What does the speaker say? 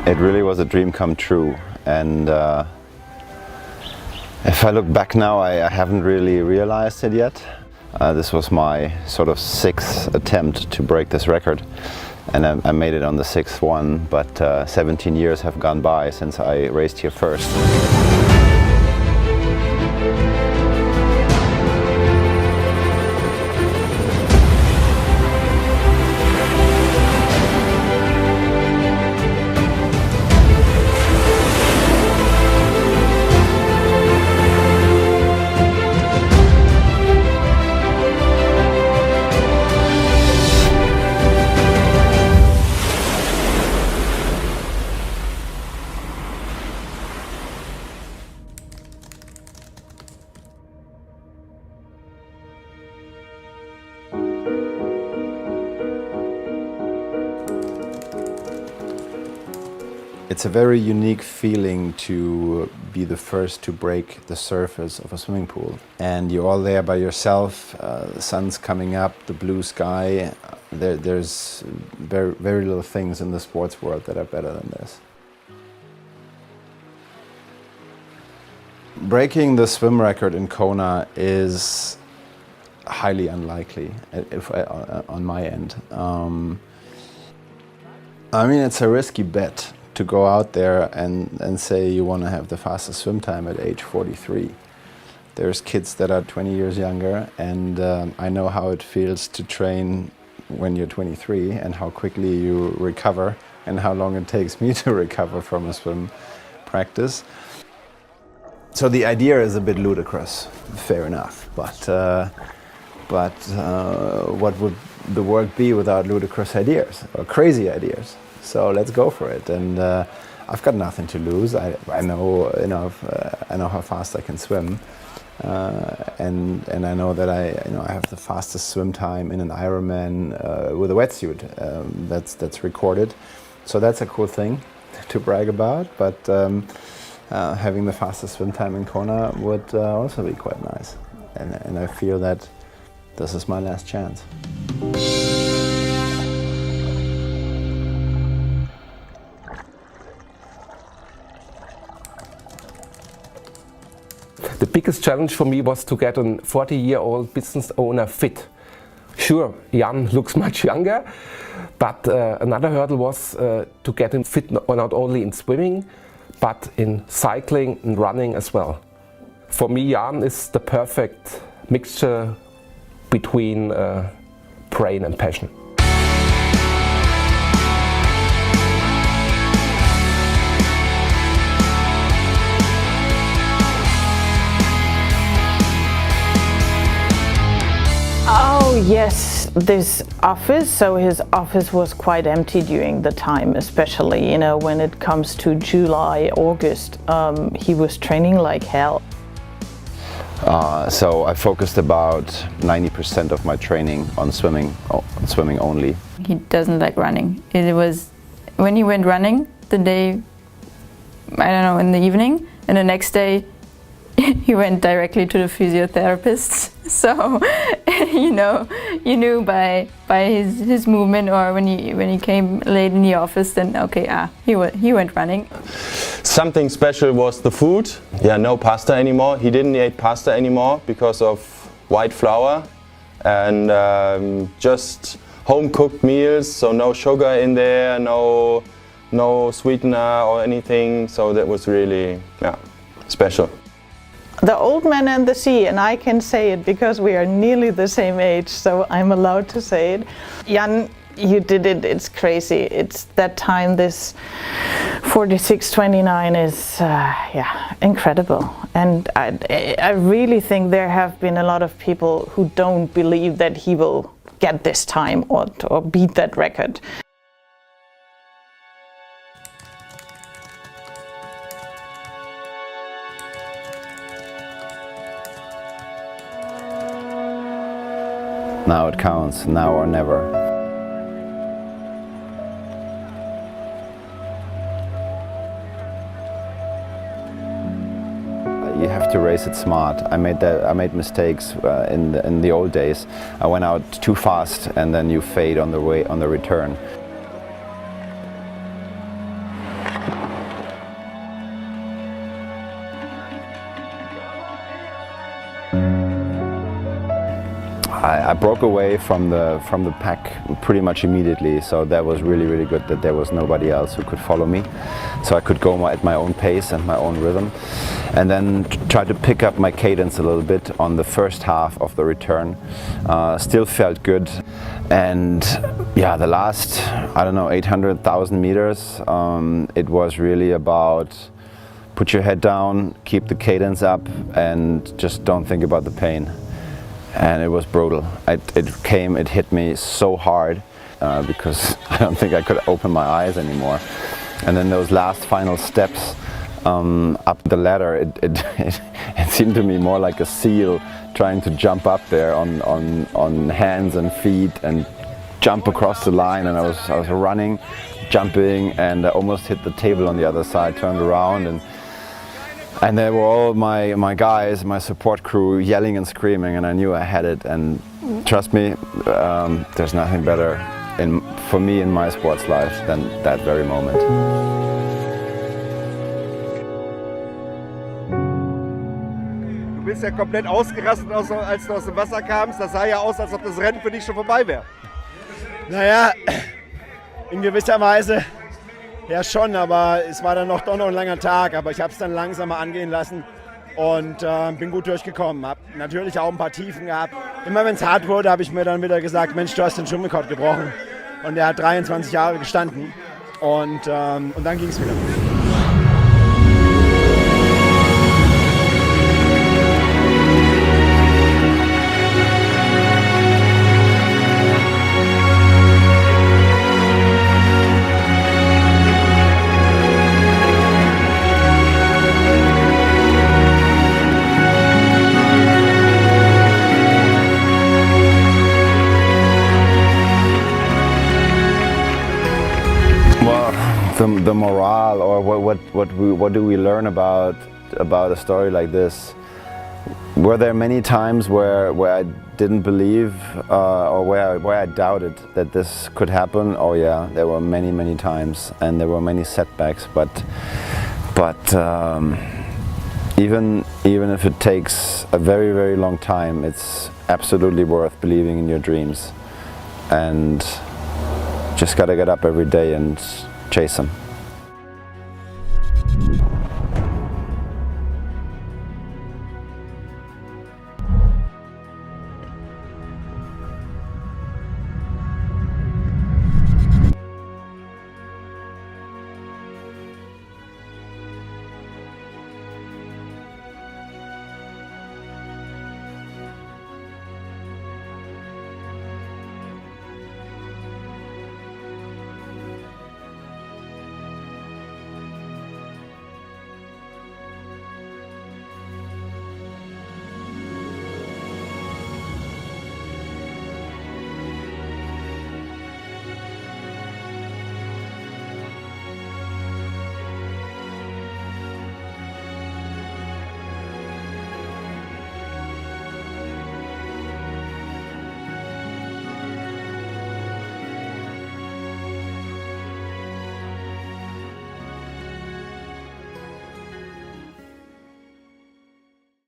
It really was a dream come true, and if I look back now, I haven't really realized it yet. This was my sort of 6th attempt to break this record, and I made it on the 6th one, but 17 years have gone by since I raced here first. It's a very unique feeling to be the first to break the surface of a swimming pool. And you're all there by yourself, the sun's coming up, the blue sky. There's very little things in the sports world that are better than this. Breaking the swim record in Kona is highly unlikely on my end. I mean, it's a risky bet to go out there and say you want to have the fastest swim time at age 43. There's kids that are 20 years younger, and I know how it feels to train when you're 23 and how quickly you recover and how long it takes me to recover from a swim practice. So the idea is a bit ludicrous, fair enough, but what would the world be without ludicrous ideas or crazy ideas? So let's go for it, and I've got nothing to lose. I know, I know how fast I can swim, and I know that I have the fastest swim time in an Ironman with a wetsuit. That's recorded, so that's a cool thing to brag about. But having the fastest swim time in Kona would also be quite nice, and I feel that this is my last chance. The biggest challenge for me was to get a 40-year-old business owner fit. Sure, Jan looks much younger, but another hurdle was to get him fit not only in swimming, but in cycling and running as well. For me, Jan is the perfect mixture between brain and passion. Oh yes, this office, so his office was quite empty during the time, especially, when it comes to July, August, he was training like hell. So I focused about 90% of my training on swimming only. He doesn't like running. It was when he went running the day, I don't know, in the evening, and the next day he went directly to the physiotherapist. So you knew by his movement, or when he came late in the office, then okay, he went running. Something special was the food. Yeah, no pasta anymore. He didn't eat pasta anymore because of white flour, and just home cooked meals. So no sugar in there, no sweetener or anything. So that was really special. The old man and the sea, and I can say it because we are nearly the same age, so I'm allowed to say it. Jan, you did it, it's crazy. It's that time, this 46:29 is incredible. And I really think there have been a lot of people who don't believe that he will get this time or beat that record. Now it counts, now or never. You have to race it smart. I made mistakes in the old days. I went out too fast, and then you fade on the return. I broke away from the pack pretty much immediately, so that was really good that there was nobody else who could follow me, so I could go at my own pace and my own rhythm, and then try to pick up my cadence a little bit on the first half of the return. Still felt good, and yeah, the last, I don't know, 800,000 meters, it was really about put your head down, keep the cadence up, and just don't think about the pain. And it was brutal. It hit me so hard because I don't think I could open my eyes anymore. And then those last final steps up the ladder, it seemed to me more like a seal trying to jump up there on hands and feet and jump across the line. And I was running, jumping, and I almost hit the table on the other side, turned around, and there were all my guys, my support crew, yelling and screaming, and I knew I had it. And trust me, there's nothing better for me in my sports life than that very moment. Du bist ja komplett ausgerastet, als du aus dem Wasser kamst. Das sah ja aus, als ob das Rennen für dich schon vorbei wäre. Naja, in gewisser Weise ja schon, aber es war dann doch noch ein langer Tag. Aber ich habe es dann langsamer angehen lassen und bin gut durchgekommen. Habe natürlich auch ein paar Tiefen gehabt. Immer wenn es hart wurde, habe ich mir dann wieder gesagt, Mensch, du hast den Schwimmrekord gebrochen. Und der hat 23 Jahre gestanden und dann ging es wieder. The morale, or what do we learn about a story like this? Were there many times where I didn't believe or where I doubted that this could happen? Oh yeah, there were many times, and there were many setbacks. But even if it takes a very long time, it's absolutely worth believing in your dreams, and just gotta get up every day and chase them.